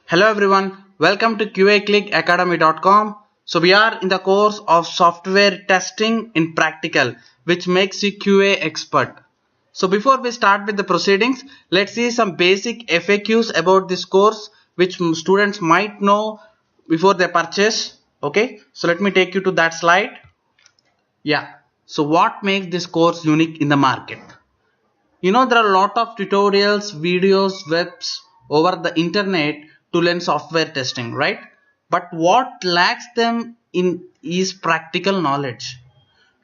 Hello everyone, welcome to QAClickAcademy.com. So we are in the course of software testing in practical, which makes you QA expert. So before we start with the proceedings, let's see some basic FAQs about this course which students might know before they purchase. Okay, so let me take you to that slide. Yeah, so what makes this course unique in the market? There are a lot of tutorials, videos, webs over the internet to learn software testing, right? But what lacks them in is practical knowledge.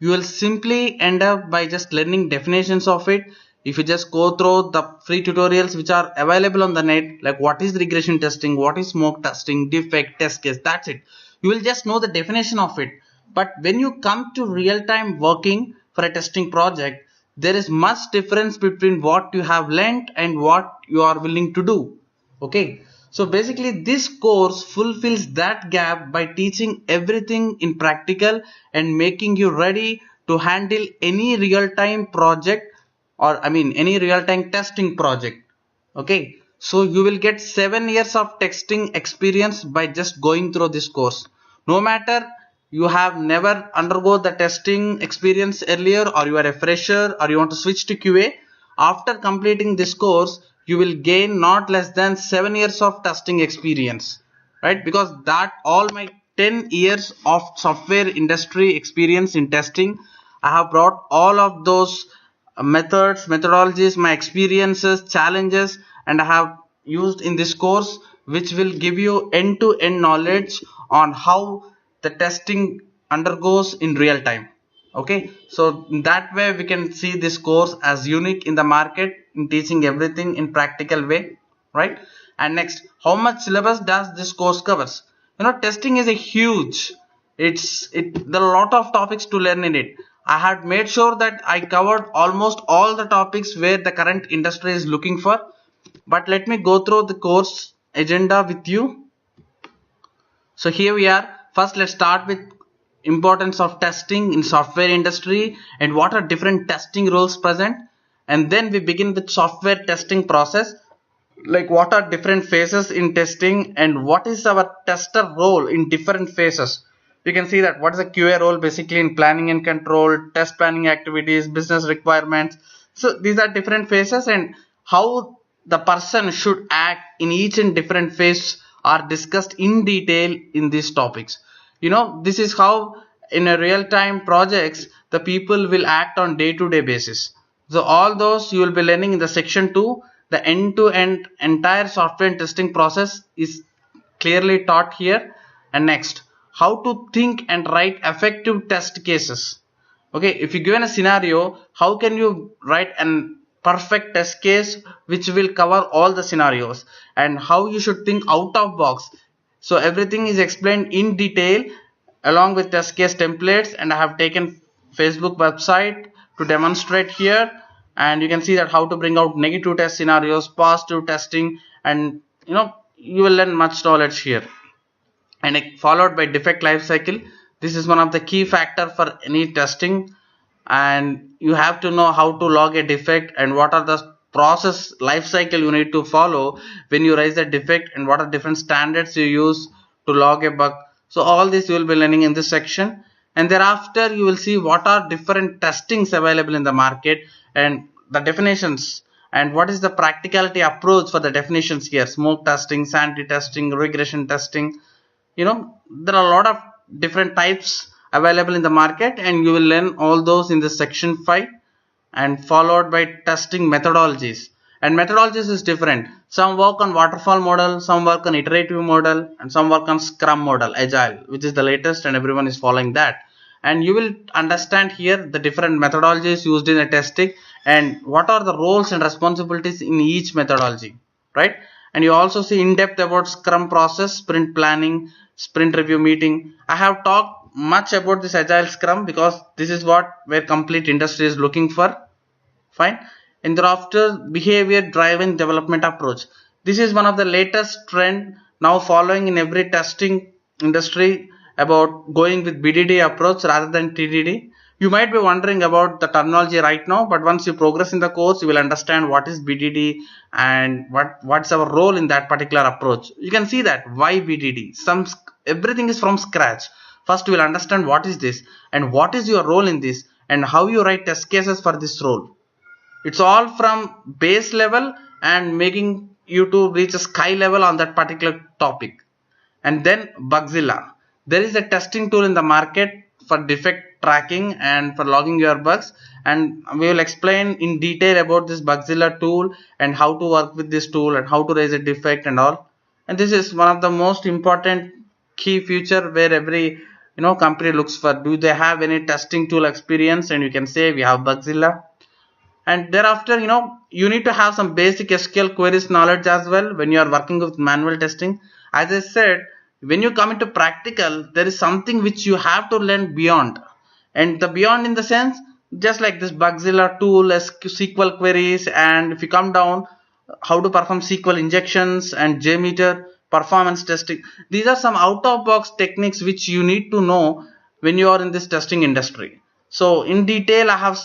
You will simply end up by just learning definitions of it. If you just go through the free tutorials which are available on the net, like what is regression testing, what is smoke testing, defect, test case, that's it. You will just know the definition of it. But when you come to real-time working for a testing project, there is much difference between what you have learned and what you are willing to do. Okay, so basically this course fulfills that gap by teaching everything in practical and making you ready to handle any real-time project, or any real-time testing project. Okay, so you will get 7 years of testing experience by just going through this course. No matter you have never undergone the testing experience earlier, or you are a fresher, or you want to switch to QA, after completing this course you will gain not less than 7 years of testing experience, right? Because that all my 10 years of software industry experience in testing, I have brought all of those methods, methodologies, my experiences, challenges, and I have used in this course, which will give you end-to-end knowledge on how the testing undergoes in real time. Okay, so in that way we can see this course as unique in the market in teaching everything in practical way, right? And next, how much syllabus does this course covers? Testing is a huge, there are a lot of topics to learn in it. I had made sure that I covered almost all the topics where the current industry is looking for, but let me go through the course agenda with you. So here we are. First, let's start with importance of testing in software industry and what are different testing rules present. And then we begin with software testing process, like what are different phases in testing and what is our tester role in different phases. You can see that what is a QA role basically in planning and control, test planning activities, business requirements. So these are different phases, and how the person should act in each and different phase are discussed in detail in these topics. This is how in a real-time projects the people will act on day-to-day basis. So all those you will be learning in the section 2. The end-to-end entire software testing process is clearly taught here. And next, how to think and write effective test cases. Okay, if you given a scenario, how can you write an perfect test case which will cover all the scenarios, and how you should think out of box. So everything is explained in detail along with test case templates, and I have taken Facebook website to demonstrate here. And you can see that how to bring out negative test scenarios, positive testing, and you will learn much knowledge here. And followed by defect life cycle. This is one of the key factor for any testing, and you have to know how to log a defect and what are the process life cycle you need to follow when you raise a defect, and what are different standards you use to log a bug. So all this you will be learning in this section, and thereafter you will see what are different testings available in the market and the definitions, and what is the practicality approach for the definitions here: smoke testing, sanity testing, regression testing. There are a lot of different types available in the market, and you will learn all those in the section 5, and followed by testing methodologies. And methodologies is different. Some work on waterfall model, some work on iterative model, and some work on scrum model, agile, which is the latest and everyone is following that. And you will understand here the different methodologies used in the testing and what are the roles and responsibilities in each methodology, right? And you also see in depth about scrum process, sprint planning, sprint review meeting. I have talked much about this agile scrum because this is what where complete industry is looking for. Fine. And thereafter, behavior driven development approach. This is one of the latest trend now following in every testing industry, about going with BDD approach rather than TDD. You might be wondering about the terminology right now, but once you progress in the course, you will understand what is BDD and what's our role in that particular approach. You can see that why BDD. Everything is from scratch. First, you will understand what is this and what is your role in this and how you write test cases for this role. It's all from base level and making you to reach a sky level on that particular topic. And then Bugzilla. There is a testing tool in the market for defect tracking and for logging your bugs, and we will explain in detail about this Bugzilla tool and how to work with this tool and how to raise a defect and all. And this is one of the most important key feature where every company looks for. Do they have any testing tool experience? And you can say we have Bugzilla. And thereafter, you need to have some basic SQL queries knowledge as well when you are working with manual testing. As I said, when you come into practical, there is something which you have to learn beyond. And the beyond in the sense, just like this Bugzilla tool, SQL queries, and if you come down, how to perform SQL injections and JMeter, performance testing. These are some out-of-box techniques which you need to know when you are in this testing industry. So in detail, I have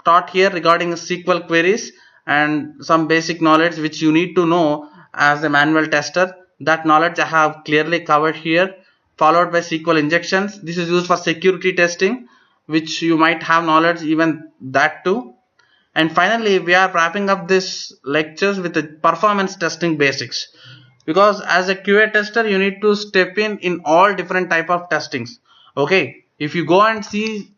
taught here regarding SQL queries and some basic knowledge which you need to know as a manual tester. That knowledge I have clearly covered here, followed by SQL injections. This is used for security testing, which you might have knowledge even that too. And finally, we are wrapping up this lectures with the performance testing basics, because as a QA tester you need to step in all different type of testings. Okay, if you go and see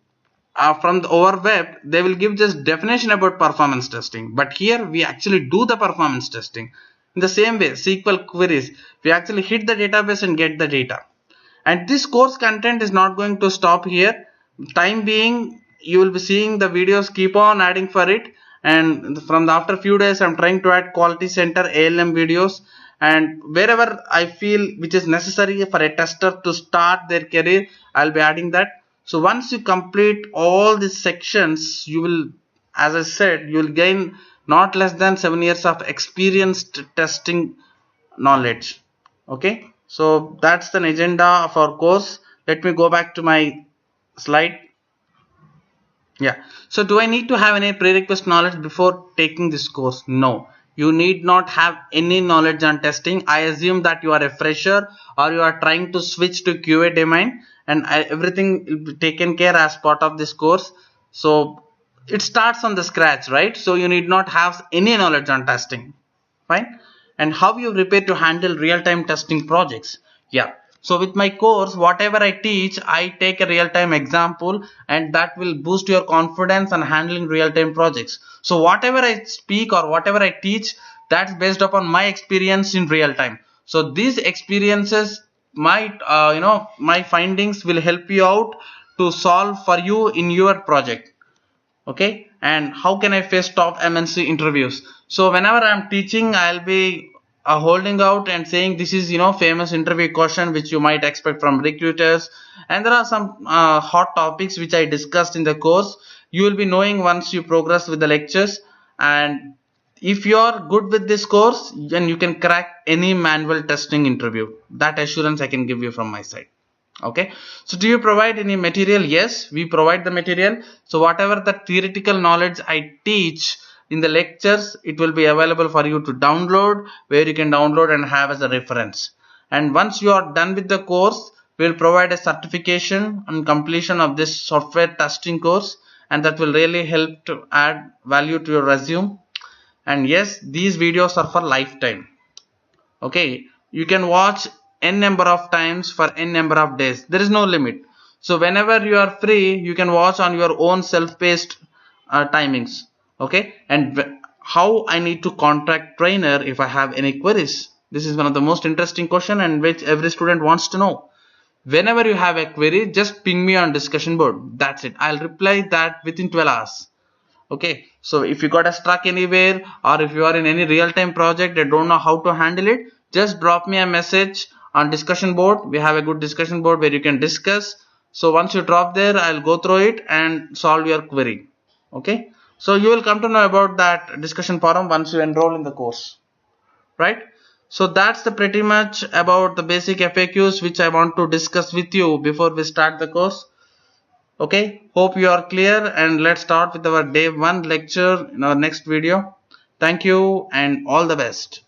from the over web, they will give just definition about performance testing, but here we actually do the performance testing. In the same way, SQL queries, we actually hit the database and get the data. And this course content is not going to stop here. Time being, you will be seeing the videos keep on adding for it, and from the after few days I'm trying to add quality center ALM videos, and wherever I feel which is necessary for a tester to start their career, I'll be adding that. So once you complete all these sections, you will, as I said, you will gain not less than 7 years of experienced testing knowledge. Okay, so that's the agenda of our course. Let me go back to my slide. Yeah, so do I need to have any prerequisite knowledge before taking this course? No, you need not have any knowledge on testing. I assume that you are a fresher or you are trying to switch to QA domain, and everything will be taken care as part of this course. So it starts from the scratch, right? So you need not have any knowledge on testing. Fine. And how you prepare to handle real-time testing projects? Yeah, so with my course, whatever I teach, I take a real-time example, and that will boost your confidence on handling real-time projects. So whatever I speak or whatever I teach, that's based upon my experience in real time. So these experiences might my findings will help you out to solve for you in your project. Okay, and how can I face top MNC interviews? So whenever I'm teaching, I'll be holding out and saying this is famous interview question which you might expect from recruiters, and there are some hot topics which I discussed in the course. You will be knowing once you progress with the lectures, and if you are good with this course, then you can crack any manual testing interview. That assurance I can give you from my side. Okay, so do you provide any material? Yes, we provide the material. So whatever the theoretical knowledge I teach in the lectures, it will be available for you to download, where you can download and have as a reference. And once you are done with the course, we will provide a certification on completion of this software testing course, and that will really help to add value to your resume. And yes, these videos are for lifetime. Okay, you can watch n number of times for n number of days. There is no limit. So whenever you are free, you can watch on your own self-paced timings. Okay, and how I need to contact trainer if I have any queries? This is one of the most interesting question, and which every student wants to know. Whenever you have a query, just ping me on discussion board. That's it. I'll reply that within 12 hours. Okay, so if you got stuck anywhere, or if you are in any real-time project and don't know how to handle it, just drop me a message on discussion board. We have a good discussion board where you can discuss. So once you drop there, I'll go through it and solve your query. Okay, so you will come to know about that discussion forum once you enroll in the course, right? So that's the pretty much about the basic FAQs which I want to discuss with you before we start the course. Okay, hope you are clear, and let's start with our day 1 lecture in our next video. Thank you and all the best.